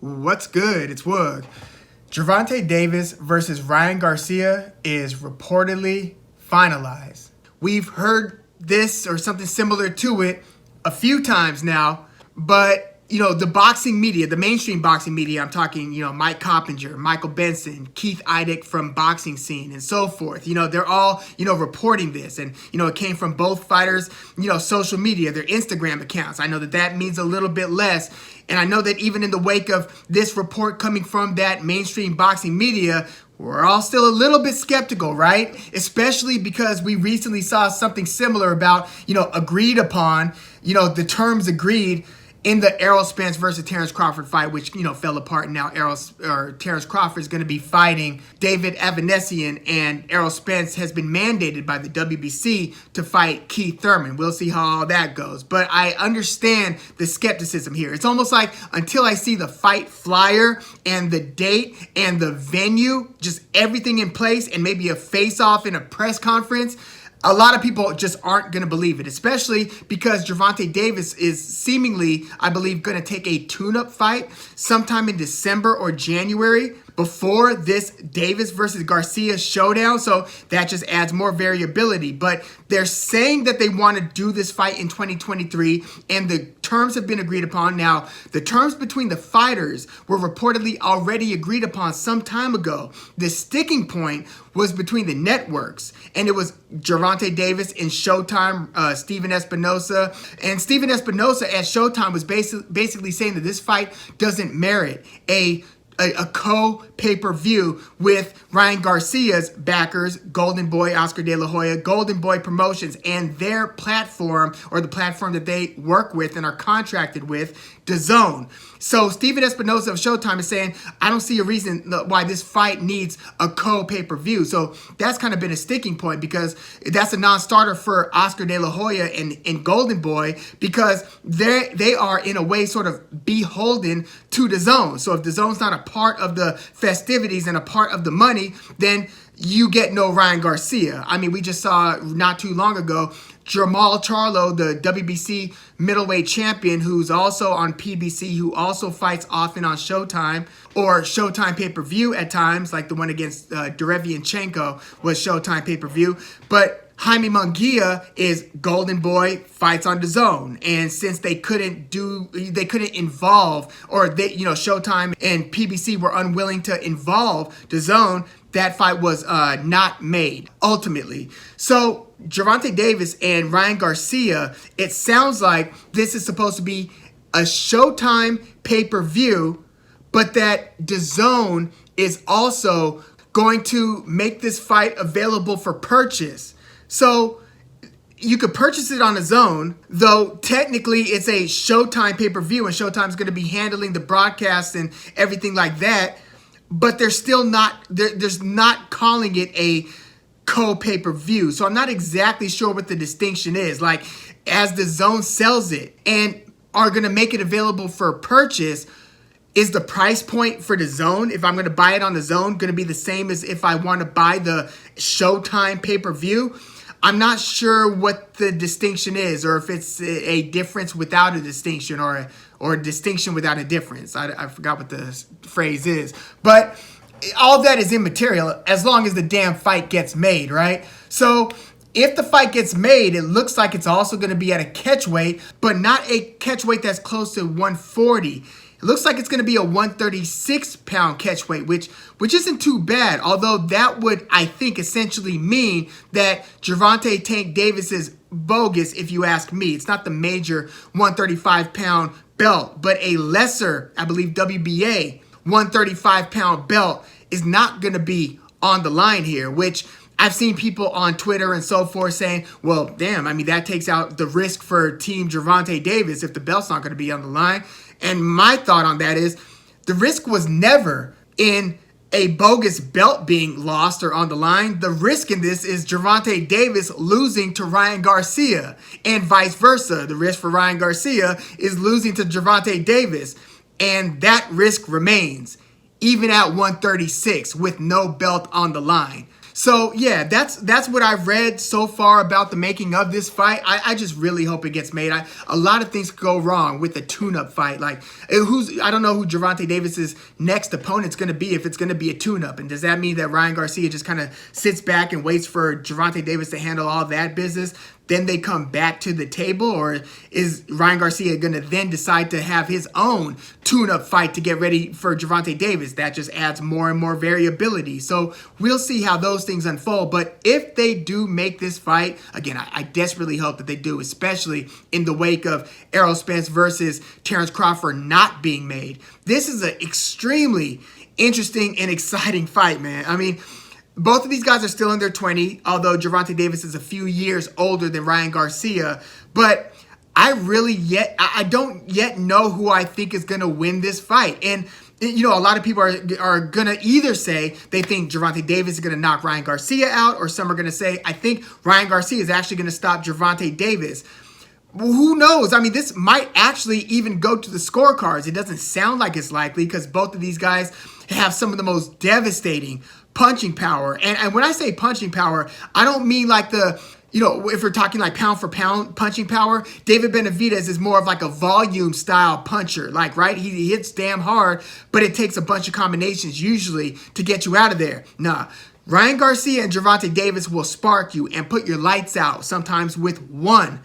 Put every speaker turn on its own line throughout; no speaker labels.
What's good? It's Wood. Gervonta Davis versus Ryan Garcia is reportedly finalized. We've heard this or something similar to it a few times now, but the boxing media, the mainstream boxing media, I'm talking, Mike Coppinger, Michael Benson, Keith Idec from Boxing Scene and so forth. They're all, reporting this. And, it came from both fighters, social media, their Instagram accounts. I know that means a little bit less. And I know that even in the wake of this report coming from that mainstream boxing media, we're all still a little bit skeptical, right? Especially because we recently saw something similar about, agreed upon, the terms agreed in the Errol Spence versus Terrence Crawford fight, which, fell apart. Now Terrence Crawford is going to be fighting David Avanesian, and Errol Spence has been mandated by the WBC to fight Keith Thurman. We'll see how all that goes. But I understand the skepticism here. It's almost like until I see the fight flyer and the date and the venue, just everything in place, and maybe a face-off in a press conference, a lot of people just aren't going to believe it, especially because Gervonta Davis is seemingly, I believe, going to take a tune-up fight sometime in December or January before this Davis versus Garcia showdown. So that just adds more variability. But they're saying that they want to do this fight in 2023, and the terms have been agreed upon. Now, the terms between the fighters were reportedly already agreed upon some time ago. The sticking point was between the networks, and it was Gervonta Davis and Showtime, Steven Espinosa. And Steven Espinosa at Showtime was basically saying that this fight doesn't merit a co-pay-per-view with Ryan Garcia's backers, Golden Boy, Oscar De La Hoya, Golden Boy Promotions, and their platform, or the platform that they work with and are contracted with, DAZN. So Steven Espinosa of Showtime is saying, I don't see a reason why this fight needs a co-pay-per-view. So that's kind of been a sticking point, because that's a non-starter for Oscar De La Hoya and Golden Boy, because they are in a way sort of beholden to DAZN. So if DAZN's not a part of the festivities and a part of the money, then you get no Ryan Garcia. I mean, we just saw not too long ago Jermall Charlo, the WBC middleweight champion, who's also on PBC, who also fights often on Showtime or Showtime pay-per-view at times, like the one against Derevianchenko was Showtime pay-per-view. But Jaime Munguia is Golden Boy, fights on DAZN. And since they couldn't involve, or Showtime and PBC were unwilling to involve DAZN, that fight was not made, ultimately. So Gervonta Davis and Ryan Garcia, it sounds like this is supposed to be a Showtime pay-per-view, but that DAZN is also going to make this fight available for purchase. So you could purchase it on DAZN, though technically it's a Showtime pay-per-view, and Showtime's going to be handling the broadcast and everything like that. But they're still not, there's not calling it a co-pay-per-view. So I'm not exactly sure what the distinction is. Like, as DAZN sells it and are going to make it available for purchase, is the price point for DAZN, if I'm going to buy it on DAZN, going to be the same as if I want to buy the Showtime pay-per-view? I'm not sure what the distinction is, or if it's a difference without a distinction, or a distinction without a difference. I forgot what the phrase is. But all that is immaterial as long as the damn fight gets made, right? So if the fight gets made, it looks like it's also going to be at a catch weight, but not a catch weight that's close to 140. It looks like it's going to be a 136-pound catch weight, which isn't too bad, although that would, I think, essentially mean that Gervonta Tank Davis is bogus, if you ask me. It's not the major 135-pound belt, but a lesser, I believe, WBA 135-pound belt is not going to be on the line here, which I've seen people on Twitter and so forth saying, well, damn, I mean, that takes out the risk for Team Gervonta Davis if the belt's not going to be on the line. And my thought on that is the risk was never in a bogus belt being lost or on the line. The risk in this is Gervonta Davis losing to Ryan Garcia, and vice versa. The risk for Ryan Garcia is losing to Gervonta Davis, and that risk remains even at 136 with no belt on the line. So yeah, that's what I've read so far about the making of this fight. I just really hope it gets made. A lot of things could go wrong with the tune-up fight. Like I don't know who Gervonta Davis's next opponent's going to be, if it's going to be a tune-up. And does that mean that Ryan Garcia just kind of sits back and waits for Gervonta Davis to handle all that business? Then they come back to the table? Or is Ryan Garcia going to then decide to have his own tune-up fight to get ready for Gervonta Davis? That just adds more and more variability. So we'll see how those things unfold. But if they do make this fight, again, I desperately hope that they do, especially in the wake of Errol Spence versus Terrence Crawford not being made. This is an extremely interesting and exciting fight, man. I mean, both of these guys are still in their 20s, although Gervonta Davis is a few years older than Ryan Garcia. But I don't yet know who I think is going to win this fight. And, you know, a lot of people are going to either say they think Gervonta Davis is going to knock Ryan Garcia out, or some are going to say, I think Ryan Garcia is actually going to stop Gervonta Davis. Who knows? I mean, this might actually even go to the scorecards. It doesn't sound like it's likely because both of these guys have some of the most devastating punching power. And when I say punching power, I don't mean like if we're talking like pound for pound punching power. David Benavidez is more of like a volume style puncher. Like, right? He hits damn hard, but it takes a bunch of combinations usually to get you out of there. Nah. Ryan Garcia and Gervonta Davis will spark you and put your lights out, sometimes with one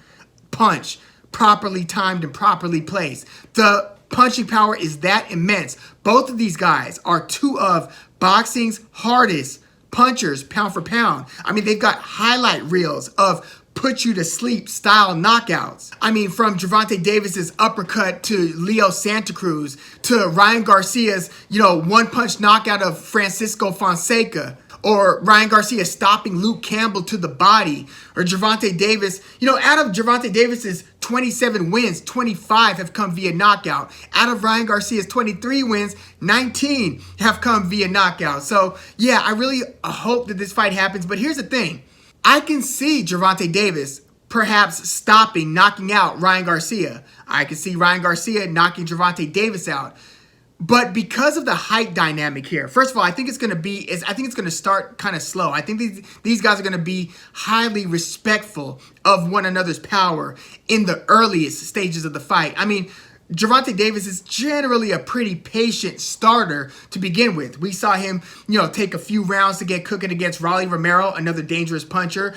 punch, properly timed and properly placed. The punching power is that immense. Both of these guys are two of boxing's hardest punchers, pound for pound. I mean, they've got highlight reels of put you to sleep style knockouts. I mean, from Gervonta Davis's uppercut to Leo Santa Cruz to Ryan Garcia's, one punch knockout of Francisco Fonseca. Or Ryan Garcia stopping Luke Campbell to the body. Or Gervonta Davis. Out of Gervonta Davis's 27 wins, 25 have come via knockout. Out of Ryan Garcia's 23 wins, 19 have come via knockout. So, yeah, I really hope that this fight happens. But here's the thing. I can see Gervonta Davis perhaps knocking out Ryan Garcia. I can see Ryan Garcia knocking Gervonta Davis out. But because of the height dynamic here, first of all, I think it's going to start kind of slow. I think these guys are going to be highly respectful of one another's power in the earliest stages of the fight. I mean, Gervonta Davis is generally a pretty patient starter to begin with. We saw him, take a few rounds to get cooking against Rolly Romero, another dangerous puncher.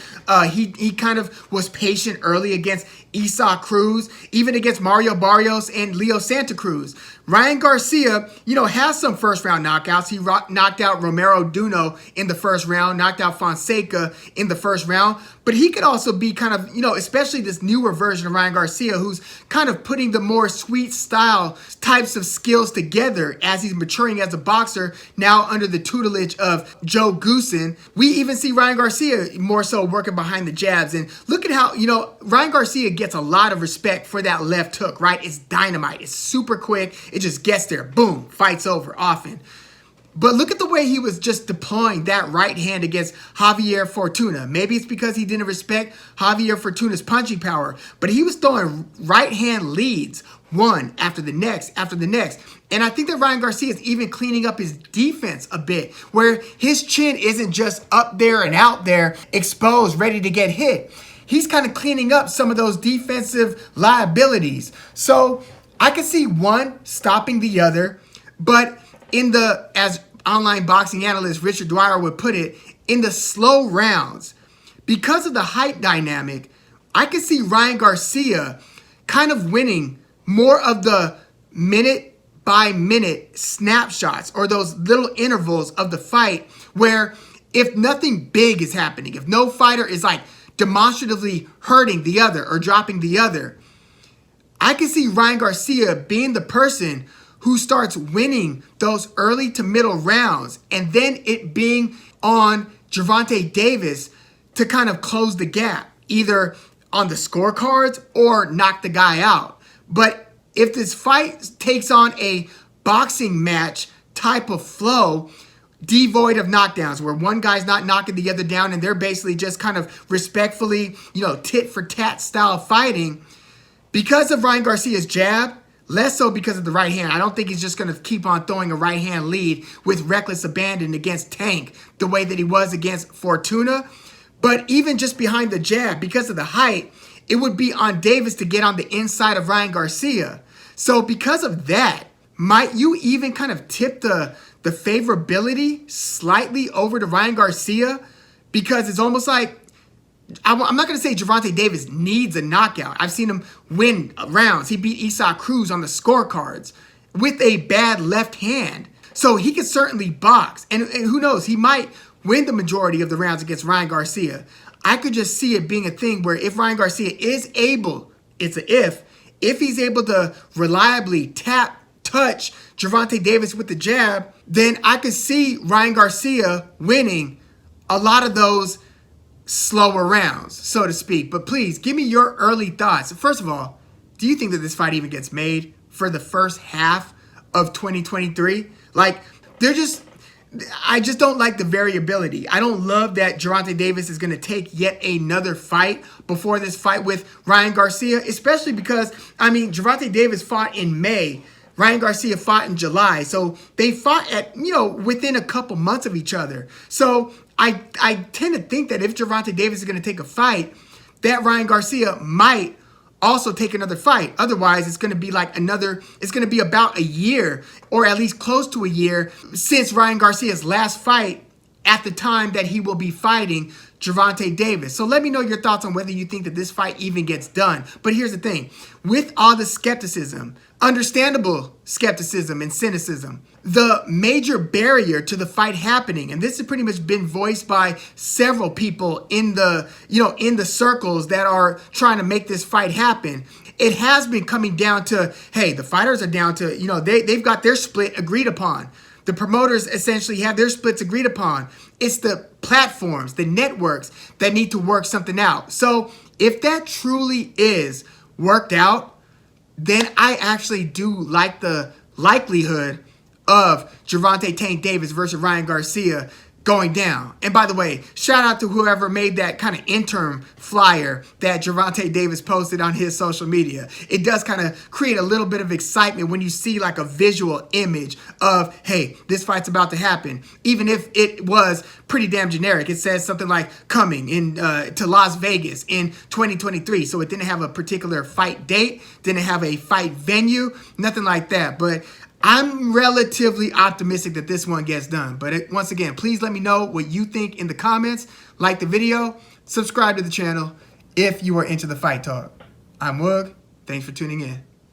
He kind of was patient early against Isaac Cruz, even against Mario Barrios and Leo Santa Cruz. Ryan Garcia, has some first-round knockouts. He knocked out Romero Duno in the first round, knocked out Fonseca in the first round. But he could also be kind of, especially this newer version of Ryan Garcia, who's kind of putting the more sweet style types of skills together as he's maturing as a boxer, now under the tutelage of Joe Goosen. We even see Ryan Garcia more so working behind the jabs. And look at how, Ryan Garcia gets a lot of respect for that left hook, right? It's dynamite. It's super quick. It just gets there. Boom. Fight's over often. But look at the way he was just deploying that right hand against Javier Fortuna. Maybe it's because he didn't respect Javier Fortuna's punching power, but he was throwing right hand leads, one after the next, after the next. And I think that Ryan Garcia is even cleaning up his defense a bit, where his chin isn't just up there and out there, exposed, ready to get hit. He's kind of cleaning up some of those defensive liabilities. So I can see one stopping the other, but as online boxing analyst Richard Dwyer would put it, in the slow rounds, because of the height dynamic, I can see Ryan Garcia kind of winning more of the minute by minute snapshots, or those little intervals of the fight where if nothing big is happening, if no fighter is like demonstratively hurting the other or dropping the other, I can see Ryan Garcia being the person who starts winning those early to middle rounds, and then it being on Gervonta Davis to kind of close the gap, either on the scorecards or knock the guy out. But if this fight takes on a boxing match type of flow, devoid of knockdowns, where one guy's not knocking the other down and they're basically just kind of respectfully, tit for tat style fighting, because of Ryan Garcia's jab, Less so because of the right hand. I don't think he's just going to keep on throwing a right hand lead with reckless abandon against Tank the way that he was against Fortuna. But even just behind the jab, because of the height, it would be on Davis to get on the inside of Ryan Garcia. So because of that, might you even kind of tip the favorability slightly over to Ryan Garcia? Because it's almost like, I'm not going to say Gervonta Davis needs a knockout. I've seen him win rounds. He beat Isaac Cruz on the scorecards with a bad left hand. So he could certainly box. And who knows, he might win the majority of the rounds against Ryan Garcia. I could just see it being a thing where if Ryan Garcia is able, it's a if he's able to reliably touch Gervonta Davis with the jab, then I could see Ryan Garcia winning a lot of those slower rounds, so to speak. But please, give me your early thoughts. First of all, do you think that this fight even gets made for the first half of 2023? Like, I just don't like the variability. I don't love that Gervonta Davis is going to take yet another fight before this fight with Ryan Garcia, especially because, I mean, Gervonta Davis fought in May. Ryan Garcia fought in July. So they fought at, within a couple months of each other. So I tend to think that if Gervonta Davis is going to take a fight, that Ryan Garcia might also take another fight. Otherwise, it's going to be it's going to be about a year, or at least close to a year, since Ryan Garcia's last fight at the time that he will be fighting Gervonta Davis. So let me know your thoughts on whether you think that this fight even gets done. But here's the thing. With all the skepticism, understandable skepticism and cynicism, the major barrier to the fight happening, and this has pretty much been voiced by several people in the, in the circles that are trying to make this fight happen, it has been coming down to, hey, the fighters are down to, they've got their split agreed upon. The promoters essentially have their splits agreed upon. It's the platforms, the networks that need to work something out. So if that truly is worked out, then I actually do like the likelihood of Gervonta Tank Davis versus Ryan Garcia going down. And by the way, shout out to whoever made that kind of interim flyer that Gervonta Davis posted on his social media. It does kind of create a little bit of excitement when you see like a visual image of, hey, this fight's about to happen. Even if it was pretty damn generic. It says something like coming in to Las Vegas in 2023. So it didn't have a particular fight date, didn't have a fight venue, nothing like that. But I'm relatively optimistic that this one gets done. But once again, please let me know what you think in the comments. Like the video, subscribe to the channel if you are into the fight talk. I'm Woog. Thanks for tuning in.